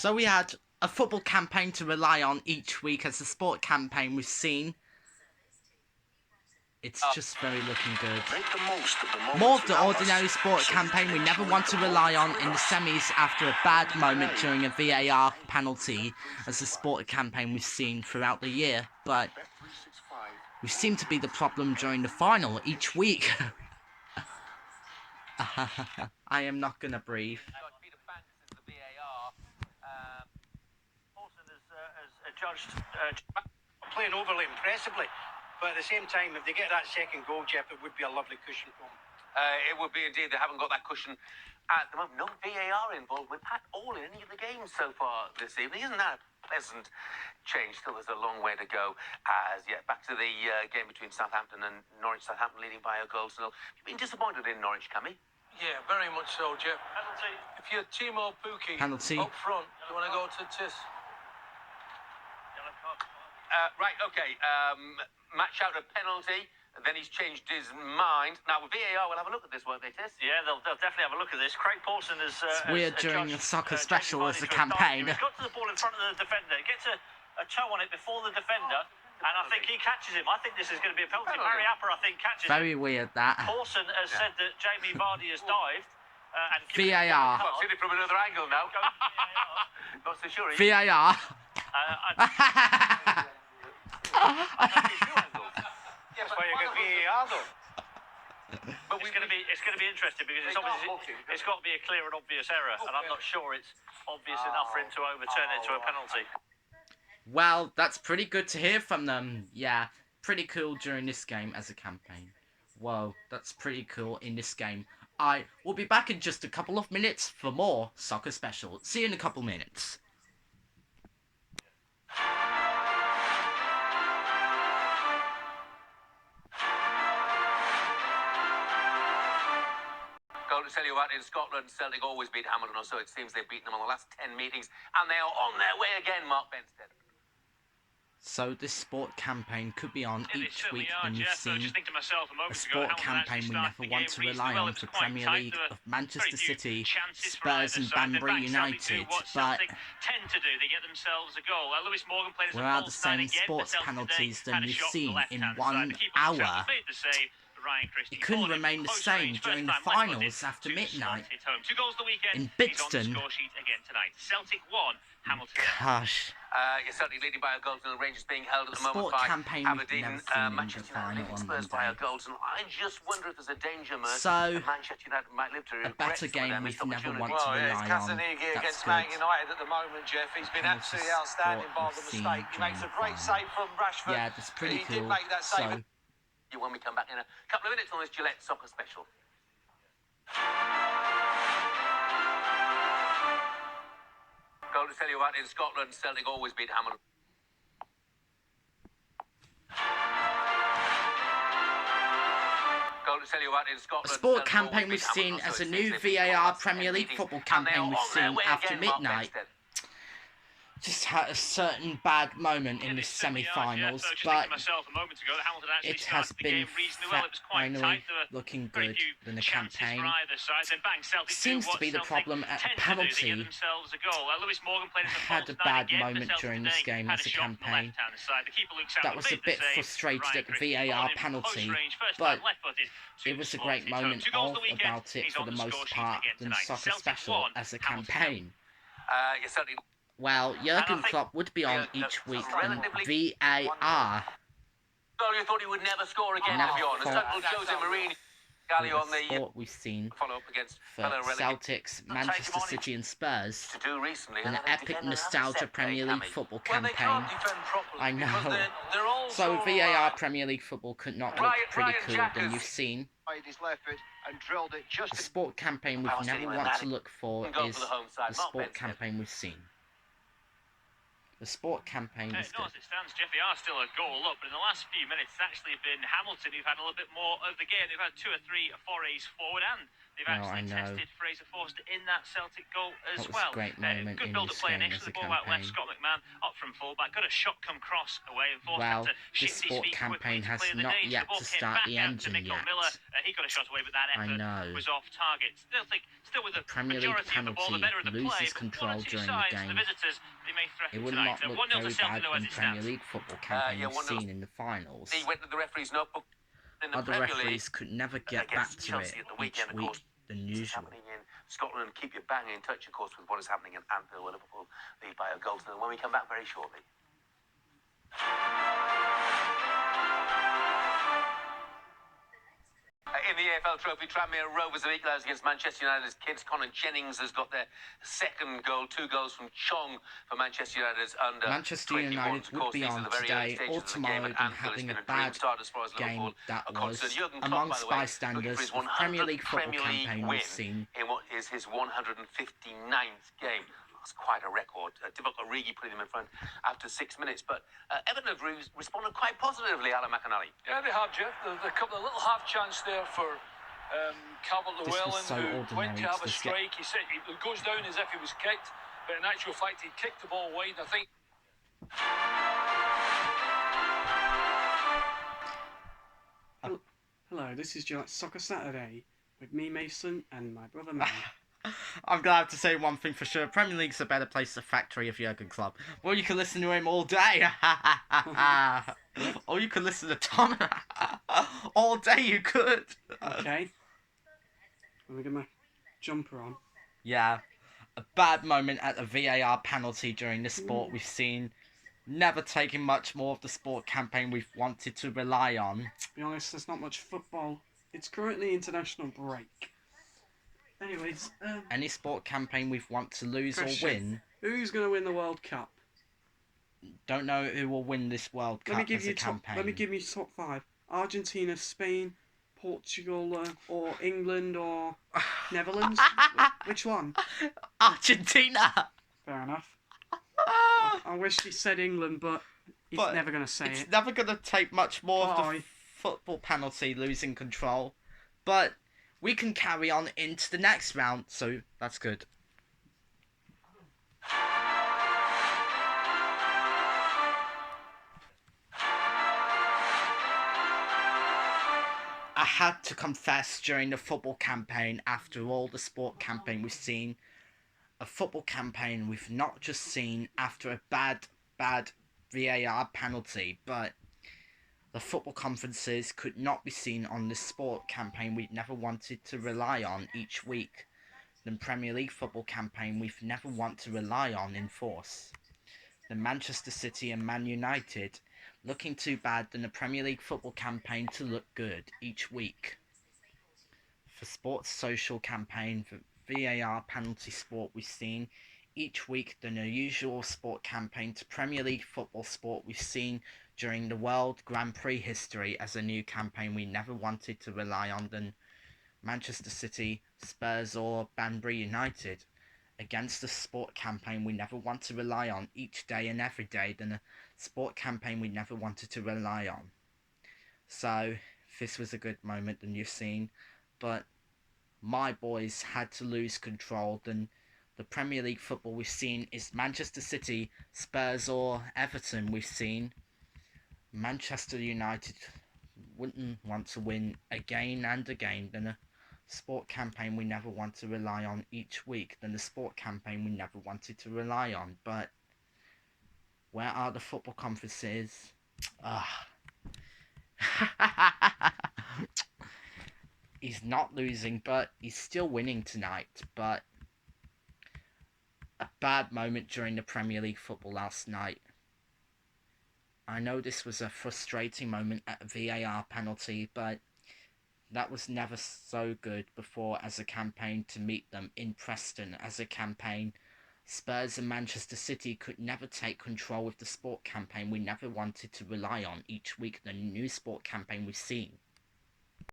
So we had a football campaign to rely on each week as the sport campaign we've seen. It's just very looking good. More of the ordinary sport campaign we never want to rely on in the semis after a bad moment during a VAR penalty as the sport campaign we've seen throughout the year, but we seem to be the problem during the final each week. I am not gonna breathe. Judged playing overly impressively, but at the same time, if they get that second goal, Jeff, it would be a lovely cushion for them. It would be indeed. They haven't got that cushion at the moment. No VAR involvement at all in any of the games so far this evening. Isn't that a pleasant change? Still, there's a long way to go. Back to the game between Southampton and Norwich. Southampton leading by a goal. So, you've been disappointed in Norwich, Cammy? Yeah, very much so, Jeff. Penalty. If you're Timo Pukki Penalty. up front, you want to go to Tis. Right, okay. Match out a penalty. Then he's changed his mind. Now, with VAR, we'll have a look at this, won't they, Tis? Yeah, they'll definitely have a look at this. Craig Paulson is... It's weird during a soccer special as a campaign. He's got to the ball in front of the defender. He gets a toe on it before the defender, and I think he catches him. I think this is going to be a penalty. Barry Apper, I think, catches him. Very weird, that. Paulson has said that Jamie Vardy has dived. And VAR. I've seen it from another angle now. Not so sure. VAR. That's why you get VAR though. But it's going to be interesting because it's got to be a clear and obvious error, and I'm not sure it's obvious enough for him to overturn it to a penalty. Well, that's pretty good to hear from them. Yeah, pretty cool during this game as a campaign. Whoa, that's pretty cool in this game. I will be back in just a couple of minutes for more Soccer Special. See you in a couple minutes. Goal to tell you what, in Scotland, Celtic always beat Hamilton, or so it seems. They've beaten them on the last 10 meetings, and they are on their way again, Mark Benstead. So this sport campaign could be on each week, and you've seen a sport campaign we never want to rely on for Premier League of Manchester City, Spurs and Banbury United, but where are the same sports penalties than you've seen in 1 hour? It couldn't remain the same during the finals after midnight in Bidston. Gosh. You're certainly leading by a goal, and the Rangers being held at the moment Sport by campaign Aberdeen, we've never seen in the Manchester final United, on Spurs by a Monday. goal. And I just wonder if there's a danger, Mert, So, that Manchester United might live to a regret better some of game their we've missed never opportunities. want to rely on. Casanigi That's against good. Man United at the moment, Jeff. He's been Kind of absolutely just outstanding, what bar the we've seen mistake. He makes a during great the save from Rashford. Yeah, that's pretty He cool. did make that save. So, When we come back in a couple of minutes on this Gillette Soccer Special. Goal to tell you what, in Scotland, Celtic always beat Hamilton. Goal to tell you what, in a Scotland, sport Celtic campaign always we've beat seen Hamilton, as so a it new seems they've beaten VAR the last Premier 10 League meetings, football and they are campaign we've on their seen way after again, Mark midnight. Benstead. Just had a certain bad moment in the semi-finals, but it has been finally looking good in the campaign. Seems to be the problem at penalty. Had a bad moment during this game as a campaign. That was a bit frustrated at the VAR penalty, but it was a great moment all about it for the most part than Soccer Special as a campaign. You certainly... Well, Jurgen Klopp would be on each week in VAR. Well, you thought he would never score again, to be honest. Uncle Jose Mourinho. Gally on the sport we've seen follow-up against for Celtics, Manchester City and Spurs. to do recently. An epic nostalgia Premier League football Well, they campaign. can't defend properly. I know. because they're all So so, VAR Premier League football could not look pretty cool than you've seen. Made his left foot and drilled it just The sport campaign we've never want to look for is the sport campaign we've seen. The sport campaign is good. As it stands, Jeff, they are still a goal up, but in the last few minutes, it's actually been Hamilton who've had a little bit more of the game. They've had 2 or 3 forays forward, and They've Well, I actually know. tested Fraser Forster in that Celtic goal as That was well. a great moment Good in build-up this play game as initially. a The ball out left. campaign. Scott McMahon up from full-back. Got a shot come cross away and Forster Well, had to this shift his sport feet campaign quickly to has clear the not danger. yet The ball to came start back the out to engine Michael yet. Miller. He got a shot away, but that I effort know. was off target. Still with the Premier League majority of the ball, the penalty better of the play, loses but control one or two during the sides, the game. visitors, they may threaten It would tonight. not look 1-0 to very Celtic bad though as in it Premier stands. League football campaign Yeah, we've 1-0. seen in the finals. He went to the referee's notebook in the Other Premier referees League could never get back against to Chelsea it at the each weekend, of week course. than It's usual. happening in Scotland. Keep you bang in touch, of course, with what is happening in Anfield, where Liverpool lead by a goal to nil. When we come back very shortly. In the AFL Trophy, Tranmere Rovers have equalised against Manchester United's kids. Connor Jennings has got their second goal. 2 goals from Chong for Manchester United's under Manchester 21s. United Of would course, be these are on the very early today stages or of the game tomorrow at than Anfield. It's having been a a dream bad start as far as game Liverpool that are was concerned. Jurgen Klopp, by amongst the way, looking bystanders for his of Premier 100th League football Premier League campaign win we've seen. in what is his 159th game. That's quite a record. Divock Origi putting them in front after 6 minutes. But Everton have responded quite positively, Alan McAnally. Yeah, they have, Jeff. There's a couple of little half chance there for Calvert-Lewin, so who ordinary went to have to a just get- strike. He said it goes down as if he was kicked, but in actual fact, he kicked the ball wide. I think. Hello, this is Gillette Soccer Saturday with me, Mason, and my brother, Matt. I'm glad to say one thing for sure. Premier League's a better place than the factory of Jurgen Klopp. Well, you can listen to him all day. Or you can listen to Tom. All day you could. Okay. Let me get my jumper on. Yeah. A bad moment at the VAR penalty during the sport we've seen. Never taking much more of the sport campaign we've wanted to rely on. To be honest, there's not much football. It's currently international break. Anyways, Any sport campaign we've want to lose question. or win. Who's going to win the World Cup? Don't know who will win this World Cup as a campaign. Let me give you top 5. Argentina, Spain, Portugal, or England, or Netherlands. Which one? Argentina! Fair enough. I wish he said England, but he's never going to say It's it. never going to take much more of the Bye. football penalty losing control. But we can carry on into the next round, so that's good. I had to confess during the football campaign, after all the sport campaign we've seen, a football campaign we've not just seen after a bad VAR penalty, but the football conferences could not be seen on this sport campaign we've never wanted to rely on each week. The Premier League football campaign we've never want to rely on in force. The Manchester City and Man United looking too bad than the Premier League football campaign to look good each week. For sports social campaign, for VAR penalty sport we've seen each week than the usual sport campaign to Premier League football sport we've seen during the World Grand Prix history as a new campaign we never wanted to rely on than Manchester City, Spurs or Banbury United against the sport campaign we never want to rely on each day and every day than a sport campaign we never wanted to rely on. So this was a good moment than you've seen, but my boys had to lose control than the Premier League football we've seen is Manchester City, Spurs or Everton we've seen. Manchester United wouldn't want to win again and again than a sport campaign we never want to rely on each week than the sport campaign we never wanted to rely on. But where are the football conferences? He's not losing, but he's still winning tonight. But a bad moment during the Premier League football last night. I know this was a frustrating moment at a VAR penalty, but that was never so good before as a campaign to meet them in Preston as a campaign. Spurs and Manchester City could never take control of the sport campaign we never wanted to rely on each week, the new sport campaign we've seen.